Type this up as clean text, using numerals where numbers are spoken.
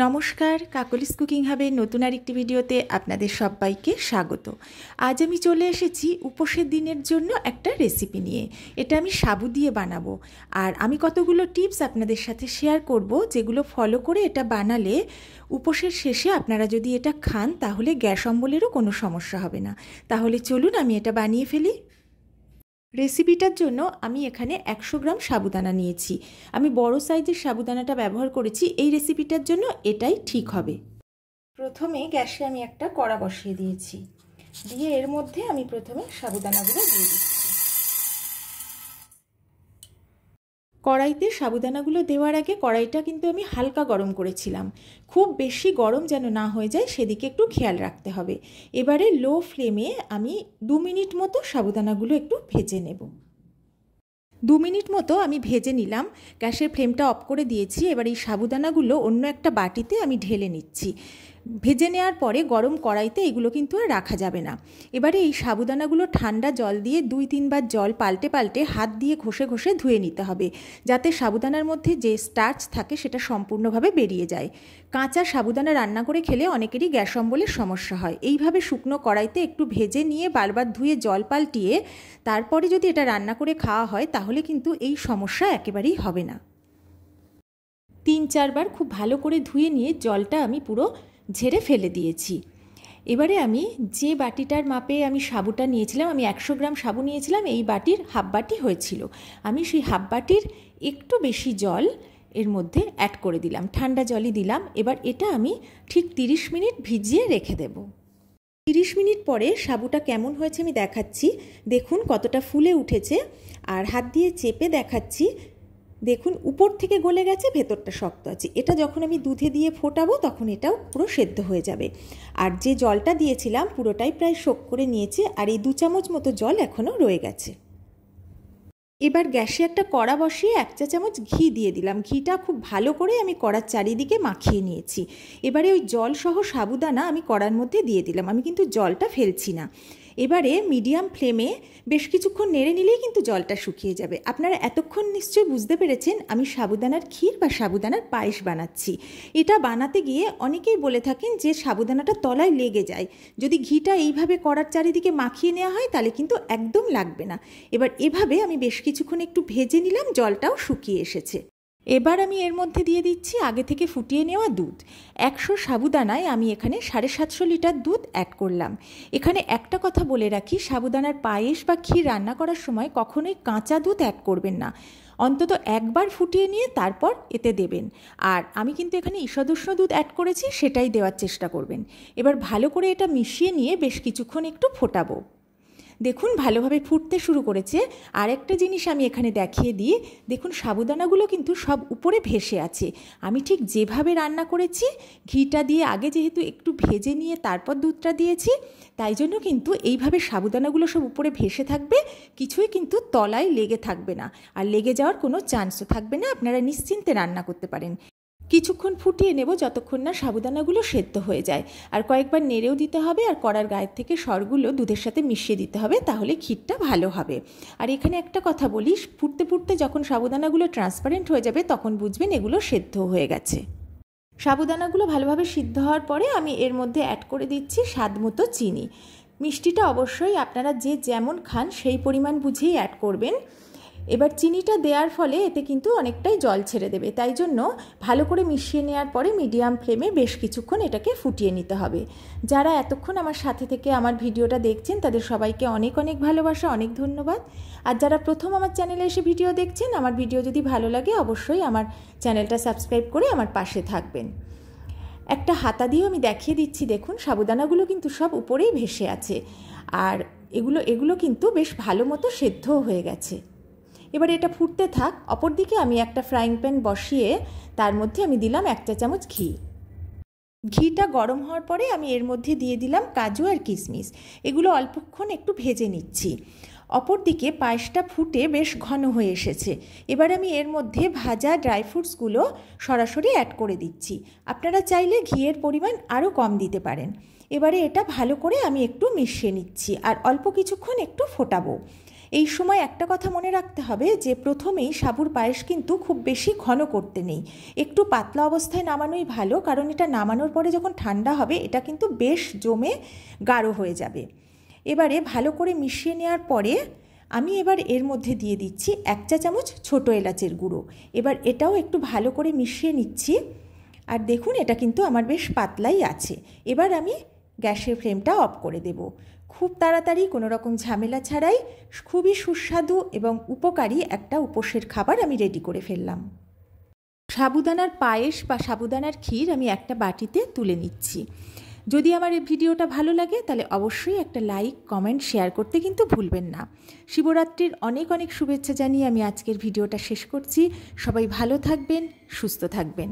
নমস্কার, কাকলিস কুকিং হাবের নতুন আরেকটি ভিডিওতে আপনাদের সবাইকে স্বাগত। আজ আমি চলে এসেছি উপোসের দিনের জন্য একটা রেসিপি নিয়ে। এটা আমি সাবু দিয়ে বানাবো, আর আমি কতগুলো টিপস আপনাদের সাথে শেয়ার করব, যেগুলো ফলো করে এটা বানালে উপোসের শেষে আপনারা যদি এটা খান তাহলে গ্যাস অম্বলেরও কোনো সমস্যা হবে না। তাহলে চলুন আমি এটা বানিয়ে ফেলি। রেসিপিটার জন্য আমি এখানে 100 গ্রাম সাবুদানা নিয়েছি। আমি বড় সাইজের সাবুদানাটা ব্যবহার করেছি। এই রেসিপিটার জন্য এটাই ঠিক হবে। প্রথমে গ্যাসে আমি একটা কড়া বসিয়ে দিয়েছি, দিয়ে এর মধ্যে আমি প্রথমে সাবুদানাগুলো দিয়ে দিচ্ছি। কড়াইতে সাবুদানাগুলো দেওয়ার আগে কড়াইটা কিন্তু আমি হালকা গরম করেছিলাম। খুব বেশি গরম যেন না হয়ে যায় সেদিকে একটু খেয়াল রাখতে হবে। এবারে লো ফ্লেমে আমি 2 মিনিট মতো সাবুদানাগুলো একটু ভেজে নেব। 2 মিনিট মতো আমি ভেজে নিলাম। গ্যাসের ফ্লেমটা অফ করে দিয়েছি। এবার এই সাবুদানাগুলো অন্য একটা বাটিতে আমি ঢেলে নিচ্ছি। ভেজে নেওয়ার পরে গরম কড়াইতে এগুলো কিন্তু আর রাখা যাবে না। এবারে এই সাবুদানাগুলো ঠান্ডা জল দিয়ে 2-3 বার জল পাল্টে পাল্টে হাত দিয়ে ঘষে ঘষে ধুয়ে নিতে হবে, যাতে সাবুদানার মধ্যে যে স্টার্চ থাকে সেটা সম্পূর্ণভাবে বেরিয়ে যায়। কাঁচা সাবুদানা রান্না করে খেলে অনেকেরই গ্যাস অম্বলের সমস্যা হয়। এইভাবে শুকনো কড়াইতে একটু ভেজে নিয়ে বারবার ধুয়ে জল পাল্টিয়ে তারপরে যদি এটা রান্না করে খাওয়া হয় তাহলে কিন্তু এই সমস্যা একেবারেই হবে না। 3-4 বার খুব ভালো করে ধুয়ে নিয়ে জলটা আমি পুরো ঝেড়ে ফেলে দিয়েছি। এবারে আমি যে বাটিটার মাপে আমি সাবুটা নিয়েছিলাম, আমি 100 গ্রাম সাবু নিয়েছিলাম, এই বাটির হাফ বাটি হয়েছিল। আমি সেই হাফ বাটির একটু বেশি জল এর মধ্যে অ্যাড করে দিলাম, ঠান্ডা জলই দিলাম। এবার এটা আমি ঠিক 30 মিনিট ভিজিয়ে রেখে দেব। 30 মিনিট পরে সাবুটা কেমন হয়েছে আমি দেখাচ্ছি। দেখুন কতটা ফুলে উঠেছে, আর হাত দিয়ে চেপে দেখাচ্ছি। দেখুন উপর থেকে গলে গেছে, ভেতরটা শক্ত আছে। এটা যখন আমি দুধে দিয়ে ফোটাবো তখন এটাও পুরো সেদ্ধ হয়ে যাবে। আর যে জলটা দিয়েছিলাম পুরোটাই প্রায় শোক করে নিয়েছে, আর এই 2 চামচ মতো জল এখনও রয়ে গেছে। এবার গ্যাসে একটা কড়া বসিয়ে 1 চা চামচ ঘি দিয়ে দিলাম। ঘিটা খুব ভালো করে আমি কড়ার চারিদিকে মাখিয়ে নিয়েছি। এবারে ওই জল সহ সাবুদানা আমি কড়ার মধ্যে দিয়ে দিলাম। আমি কিন্তু জলটা ফেলছি না। এবারে মিডিয়াম ফ্লেমে বেশ কিছুক্ষণ নেড়ে নিলেই কিন্তু জলটা শুকিয়ে যাবে। আপনারা এতক্ষণ নিশ্চয়ই বুঝতে পেরেছেন আমি সাবুদানার ক্ষীর বা সাবুদানার পায়েস বানাচ্ছি। এটা বানাতে গিয়ে অনেকেই বলে থাকেন যে সাবুদানাটা তলায় লেগে যায়। যদি ঘিটা এইভাবে কড়ার চারিদিকে মাখিয়ে নেওয়া হয় তাহলে কিন্তু একদম লাগবে না। এবার এভাবে আমি বেশ কিছুক্ষণ একটু ভেজে নিলাম, জলটাও শুকিয়ে এসেছে। এবার আমি এর মধ্যে দিয়ে দিচ্ছি আগে থেকে ফুটিয়ে নেওয়া দুধ। 100 সাবুদানায় আমি এখানে 750 লিটার দুধ অ্যাড করলাম। এখানে একটা কথা বলে রাখি, সাবুদানার পায়েস বা ক্ষীর রান্না করার সময় কখনোই কাঁচা দুধ অ্যাড করবেন না। অন্তত একবার ফুটিয়ে নিয়ে তারপর এতে দেবেন। আর আমি কিন্তু এখানে ঈষদুষ্ণ দুধ অ্যাড করেছি, সেটাই দেওয়ার চেষ্টা করবেন। এবার ভালো করে এটা মিশিয়ে নিয়ে বেশ কিছুক্ষণ একটু ফোটাবো। দেখুন ভালোভাবে ফুটতে শুরু করেছে। আর একটা জিনিস আমি এখানে দেখিয়ে দিই, দেখুন সাবুদানাগুলো কিন্তু সব উপরে ভেসে আছে। আমি ঠিক যেভাবে রান্না করেছি, ঘিটা দিয়ে আগে যেহেতু একটু ভেজে নিয়ে তারপর দুধটা দিয়েছি, তাই জন্য কিন্তু এইভাবে সাবুদানাগুলো সব উপরে ভেসে থাকবে, কিছুই কিন্তু তলায় লেগে থাকবে না, আর লেগে যাওয়ার কোনো চান্সও থাকবে না। আপনারা নিশ্চিন্তে রান্না করতে পারেন। কিছুক্ষণ ফুটিয়ে নেব যতক্ষণ না সাবুদানাগুলো সেদ্ধ হয়ে যায়, আর কয়েকবার নেড়েও দিতে হবে, আর কড়ার গায়ের থেকে সরগুলো দুধের সাথে মিশিয়ে দিতে হবে, তাহলে ক্ষীরটা ভালো হবে। আর এখানে একটা কথা বলি, ফুটতে ফুটতে যখন সাবুদানাগুলো ট্রান্সপারেন্ট হয়ে যাবে তখন বুঝবেন এগুলো সেদ্ধ হয়ে গেছে। সাবুদানাগুলো ভালোভাবে সিদ্ধ হওয়ার পরে আমি এর মধ্যে অ্যাড করে দিচ্ছি স্বাদ মতো চিনি। মিষ্টিটা অবশ্যই আপনারা যে যেমন খান সেই পরিমাণ বুঝেই অ্যাড করবেন। এবার চিনিটা দেওয়ার ফলে এতে কিন্তু অনেকটাই জল ছেড়ে দেবে, তাই জন্য ভালো করে মিশিয়ে নেওয়ার পরে মিডিয়াম ফ্লেমে বেশ কিছুক্ষণ এটাকে ফুটিয়ে নিতে হবে। যারা এতক্ষণ আমার সাথে থেকে আমার ভিডিওটা দেখছেন তাদের সবাইকে অনেক অনেক ভালোবাসা, অনেক ধন্যবাদ। আর যারা প্রথম আমার চ্যানেলে এসে ভিডিও দেখছেন, আমার ভিডিও যদি ভালো লাগে অবশ্যই আমার চ্যানেলটা সাবস্ক্রাইব করে আমার পাশে থাকবেন। একটা হাতা দিয়েও আমি দেখিয়ে দিচ্ছি। দেখুন সাবুদানাগুলো কিন্তু সব উপরেই ভেসে আছে, আর এগুলো কিন্তু বেশ ভালো মতো সেদ্ধও হয়ে গেছে। এবার এটা ফুটতে থাক। অপরদিকে আমি একটা ফ্রাইং প্যান বসিয়ে তার মধ্যে আমি দিলাম 1 চা চামচ ঘি। ঘিটা গরম হওয়ার পরে আমি এর মধ্যে দিয়ে দিলাম কাজু আর কিশমিশ। এগুলো অল্পক্ষণ একটু ভেজে নিচ্ছি। অপরদিকে পায়েসটা ফুটে বেশ ঘন হয়ে এসেছে। এবার আমি এর মধ্যে ভাজা ড্রাই ফ্রুটসগুলো সরাসরি অ্যাড করে দিচ্ছি। আপনারা চাইলে ঘিয়ের পরিমাণ আরও কম দিতে পারেন। এবারে এটা ভালো করে আমি একটু মিশিয়ে নিচ্ছি আর অল্প কিছুক্ষণ একটু ফোটাবো। এই সময় একটা কথা মনে রাখতে হবে যে প্রথমেই সাবুর পায়েস কিন্তু খুব বেশি ঘন করতে নেই, একটু পাতলা অবস্থায় নামানোই ভালো, কারণ এটা নামানোর পরে যখন ঠান্ডা হবে এটা কিন্তু বেশ জমে গাঢ় হয়ে যাবে। এবারে ভালো করে মিশিয়ে নেওয়ার পরে আমি এবার এর মধ্যে দিয়ে দিচ্ছি 1 চা চামচ ছোটো এলাচের গুঁড়ো। এবার এটাও একটু ভালো করে মিশিয়ে নিচ্ছি। আর দেখুন এটা কিন্তু আমার বেশ পাতলাই আছে। এবার আমি গ্যাসের ফ্লেমটা অফ করে দেব। খুব তাড়াতাড়ি কোনো রকম ঝামেলা ছাড়াই খুবই সুস্বাদু এবং উপকারী একটা উপোসের খাবার আমি রেডি করে ফেললাম। সাবুদানার পায়েস বা সাবুদানার ক্ষীর আমি একটা বাটিতে তুলে নিচ্ছি। যদি আমার এই ভিডিওটা ভালো লাগে তাহলে অবশ্যই একটা লাইক, কমেন্ট, শেয়ার করতে কিন্তু ভুলবেন না। শিবরাত্রির অনেক অনেক শুভেচ্ছা জানিয়ে আমি আজকের ভিডিওটা শেষ করছি। সবাই ভালো থাকবেন, সুস্থ থাকবেন।